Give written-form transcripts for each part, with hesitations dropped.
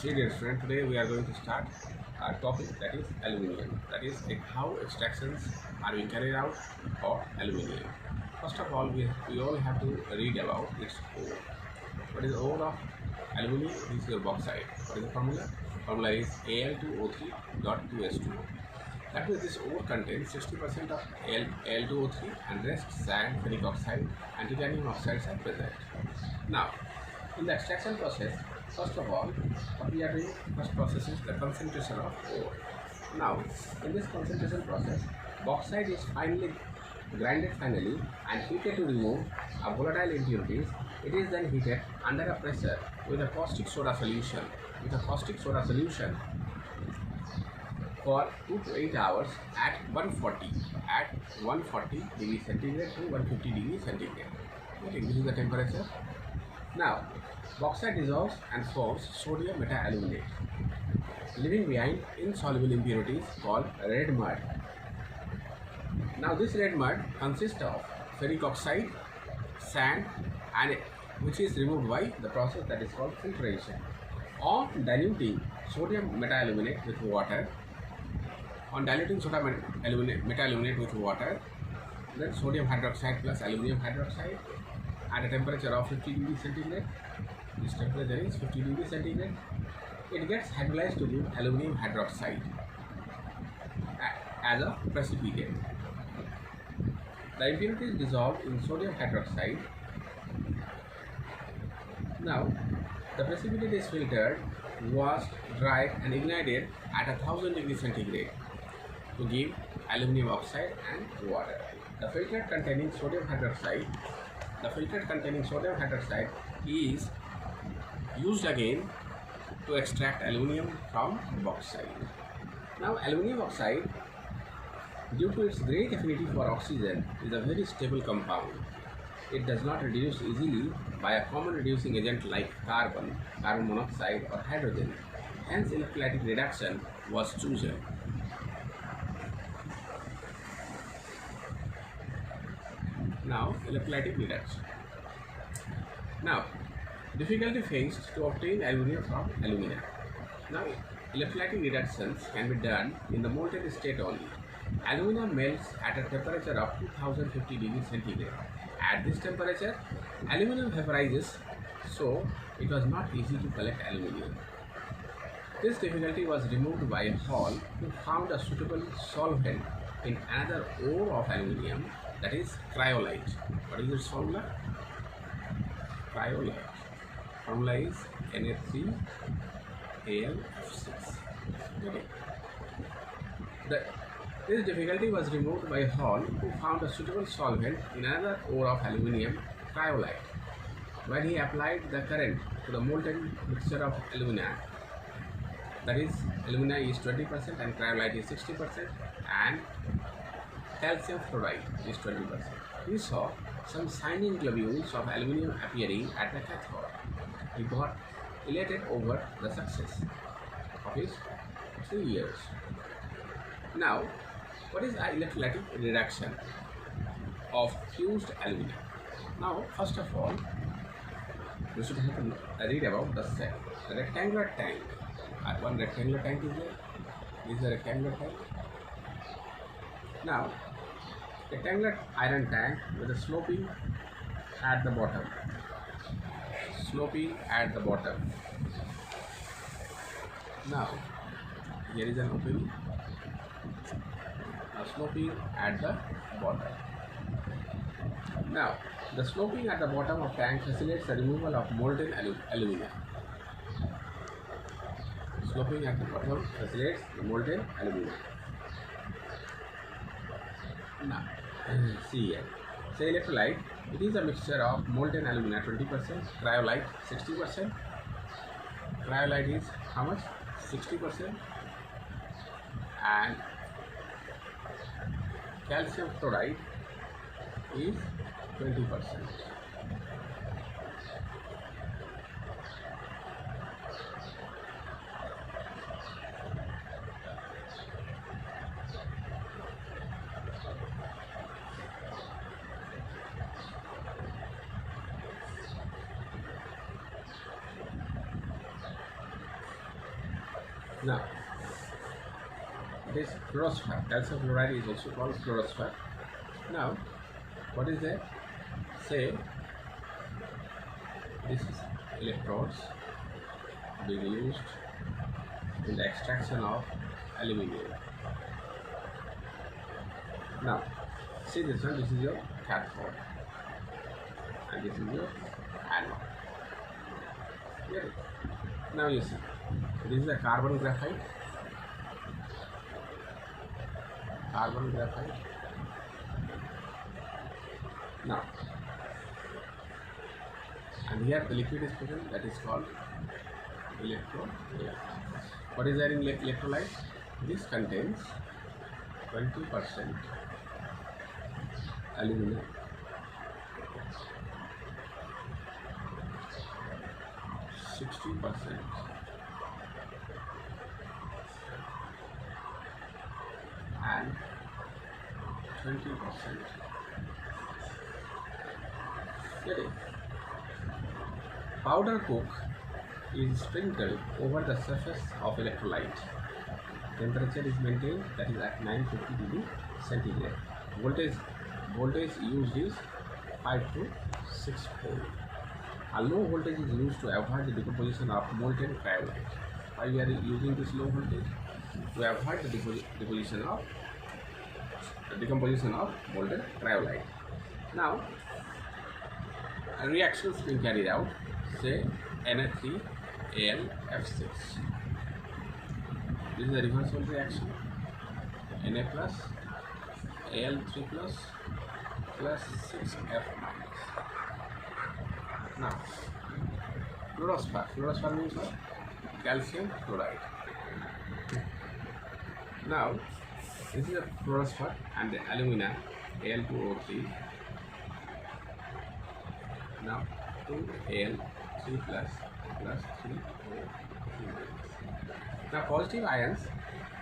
See dear friend, today we are going to start our topic, that is aluminium. That is like how extractions are being carried out for aluminium. First of all, we all have to read about its ore. What is the ore of aluminium? This is your bauxite. What is the formula? Formula is Al2O3.2S2. That means this ore contains 60% of Al2O3 and rest sand, ferric oxide and titanium oxides are present. Now, in the extraction process, first of all, what we are doing, first process is the concentration of ore. Now, in this concentration process, bauxite is finally grinded and heated to remove volatile impurities. It is then heated under a pressure with a caustic soda solution. For 2 to 8 hours at 140 degrees centigrade to 150 degrees centigrade. Okay, this is the temperature. Now, bauxite dissolves and forms sodium metaaluminate, leaving behind insoluble impurities called red mud. Now, this red mud consists of ferric oxide, sand, and which is removed by the process that is called filtration. On diluting sodium metaaluminate with water, then sodium hydroxide plus aluminum hydroxide at a temperature of 50 degrees centigrade. This temperature is 50 degrees centigrade. It gets hydrolyzed to give aluminum hydroxide as a precipitate. The impurities dissolved in sodium hydroxide. Now, the precipitate is filtered, washed, dried, and ignited at 1000 degrees centigrade to give aluminum oxide and water. The filter containing sodium hydroxide is used again to extract aluminium from bauxite. Now, aluminium oxide, due to its great affinity for oxygen, is a very stable compound. It does not reduce easily by a common reducing agent like carbon monoxide or hydrogen. Hence, electrolytic reduction was chosen. Now, electrolytic reduction. Now, difficulty faced to obtain aluminium from alumina. Now, electrolytic reductions can be done in the molten state only. Alumina melts at a temperature of 2050 degrees centigrade. At this temperature, aluminum vaporizes, so it was not easy to collect aluminium. This difficulty was removed by Hall, who found a suitable solvent in another ore of aluminium, that is cryolite. What is its formula? Cryolite. Formula is Na3Al6. Okay. This difficulty was removed by Hall, who found a suitable solvent in another ore of aluminium, cryolite. When he applied the current to the molten mixture of alumina, that is, alumina is 20% and cryolite is 60%, and calcium fluoride is 20%. He saw some shining globules of aluminium appearing at the cathode. He got elated over the success of his 3 years. Now, what is electrolytic reduction of fused aluminum? Now, first of all, you should have to read about the cell. The rectangular tank. One rectangular tank is there. This is a rectangular tank. Now, rectangular iron tank with a sloping at the bottom. Now, here is an opening. Now, sloping at the bottom. Now, the sloping at the bottom of tank facilitates the removal of molten alumina. Sloping at the bottom facilitates the molten alumina. Now, see here. Say electrolyte, it is a mixture of molten alumina 20%, cryolite 60%. Cryolite is how much? 60%. And calcium fluoride is 20%. Now, this fluorosphere, calcium fluoride is also called fluorosphere. Now, what is there? Say, this is electrodes being used in the extraction of aluminium. Now, see this one, this is your cathode and this is your anode. Get it? Now you see, this is a carbon graphite. Now, and here the liquid is present, that is called electrolyte. What is there in electrolyte? This contains 20% aluminum, 60% and 20%. Get it? Powder coke is sprinkled over the surface of electrolyte. Temperature is maintained, that is at 950 degree centigrade. Voltage used is 5 to 6 volt. A low voltage is used to avoid the decomposition of molten cryolite. Why we are using this low voltage? To avoid the decomposition of molten cryolite. Now, a reaction is being carried out. Say Na3Al(F6). This is a reversible reaction. Na plus Al3 plus 6F minus. Now, fluorosphere means what? Calcium fluoride. Now, this is a fluorosphere and the alumina Al2O3. Now, 2Al3 plus 3O3. Now, positive ions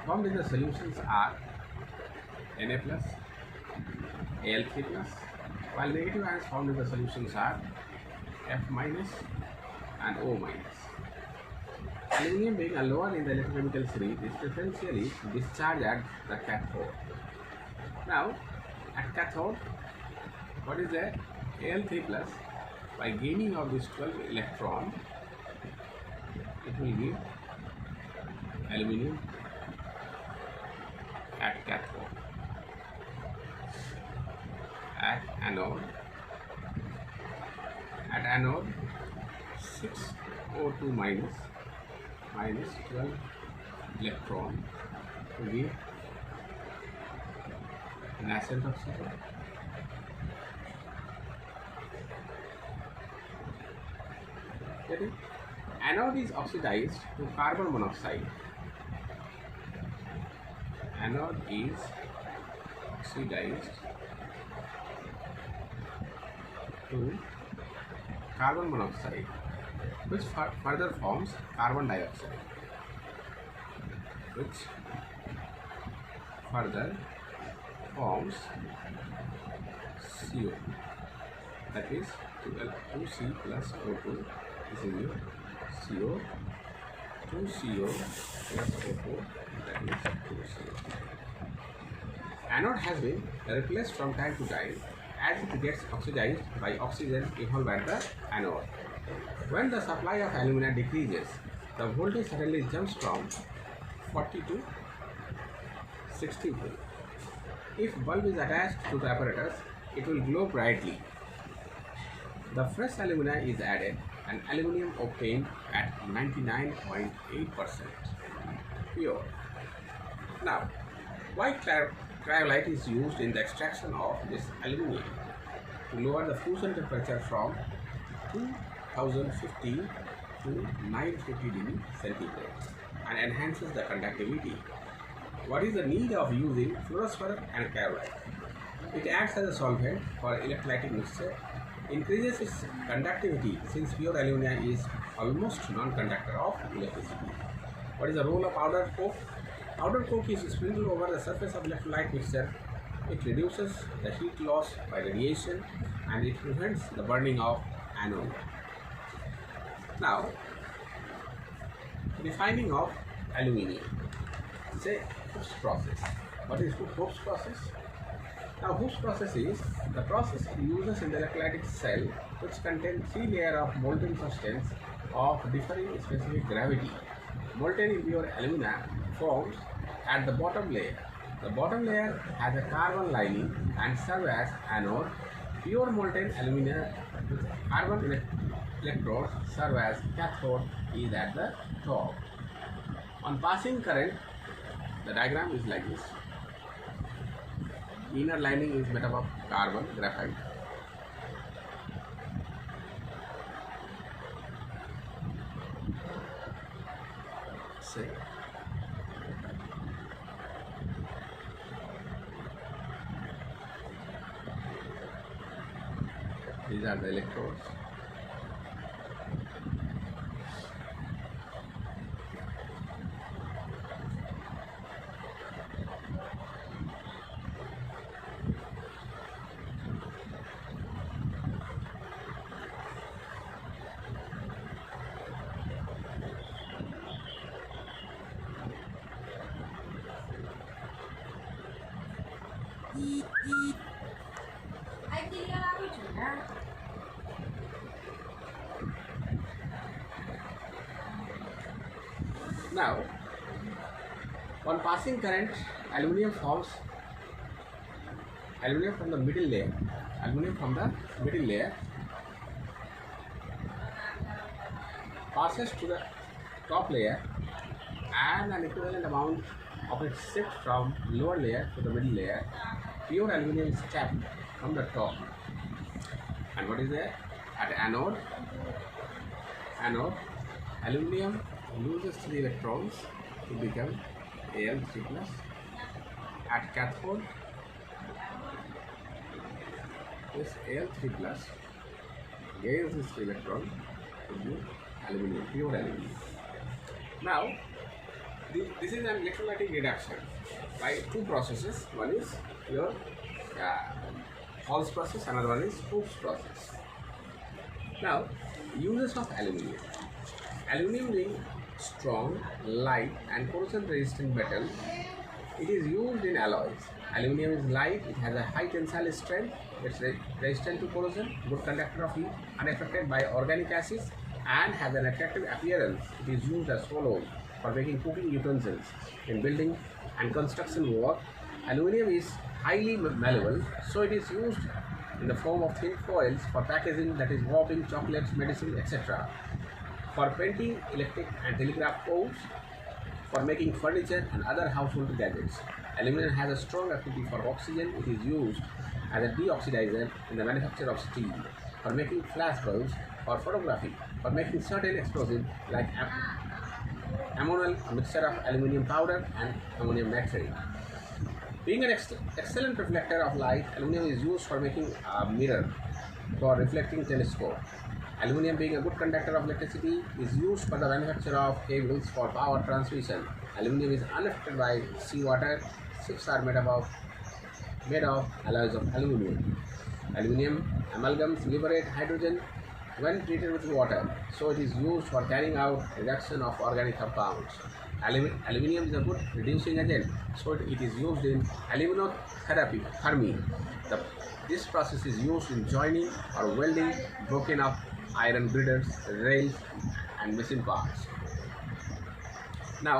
formed in the solutions are Na plus, Al3 plus, while negative ions formed in the solutions are F minus and O minus. Aluminium being a lower in the electrochemical series is preferentially discharged at the cathode. Now, at cathode, what is there? Al3 plus, by gaining of this 12 electron, it will give aluminium at cathode. At anode, 6O2 minus 12 electron to give nascent oxygen. Anode is oxidized to carbon monoxide. Anode is oxidized to carbon monoxide, which further forms carbon dioxide, which further forms CO, that is 2C plus O2. This is your CO, 2CO plus O4, that is 2CO. Anode has been replaced from time to time as it gets oxidized by oxygen evolved at the anode. When the supply of alumina decreases, the voltage suddenly jumps from 40 to 60 volt. If bulb is attached to the apparatus, it will glow brightly. The fresh alumina is added and aluminium obtained at 99.8% pure. Now, why cryolite is used in the extraction of this aluminium? To lower the fusion temperature from 2050 to 950 degree centigrade and enhances the conductivity. What is the need of using fluorosphere and cryolite? It acts as a solvent for electrolytic mixture, increases its conductivity since pure alumina is almost non-conductor of electricity. What is the role of powdered coke? Powdered coke is sprinkled over the surface of electrolyte mixture. It reduces the heat loss by radiation and it prevents the burning of anode. Now, refining of aluminium. Say Hoops process. What is Hoops process? Now Hoops process is the process uses in the electrolytic cell which contains three layers of molten substance of differing specific gravity. Molten impure alumina forms at the bottom layer. The bottom layer has a carbon lining and serves as anode. Pure molten alumina with carbon electrodes serve as cathode is at the top. On passing current, the diagram is like this. Inner lining is made up of carbon, graphite. Say. These are the electrodes. Now, on passing current, aluminium forms aluminium from the middle layer. Aluminium from the middle layer passes to the top layer, and an equivalent amount of it shifts from lower layer to the middle layer. Pure aluminium is tapped from the top. And what is there? At anode, aluminium loses 3 electrons to become Al3+. At cathode, this Al3+ gains this electron to be aluminium, pure aluminium. Now, this is an electrolytic reduction by two processes. One is your Hall's process, another one is Hoops process. Now, uses of aluminium. Aluminium being strong, light and corrosion resistant metal, it is used in alloys. Aluminium is light, it has a high tensile strength, it's resistant to corrosion, good conductor of heat, unaffected by organic acids, and has an attractive appearance. It is used as hollow for making cooking utensils in building and construction work. Aluminium is highly malleable, so it is used in the form of thin foils for packaging, that is wrapping, chocolates, medicine, etc. For painting, electric and telegraph poles, for making furniture and other household gadgets. Aluminium has a strong affinity for oxygen. It is used as a deoxidizer in the manufacture of steel, for making flash bulbs, for photography, for making certain explosives like ammonal, a mixture of aluminium powder and ammonium nitrate. Being an excellent reflector of light, aluminium is used for making a mirror for reflecting telescope. Aluminium being a good conductor of electricity is used for the manufacture of cables for power transmission. Aluminium is unaffected by seawater. Ships are made of alloys of aluminium. Aluminium amalgams liberate hydrogen when treated with water, so it is used for carrying out reduction of organic compounds. Aluminium is a good reducing agent, so it is used in aluminotherapy. This process is used in joining or welding broken up iron girders, rails and machine parts. Now,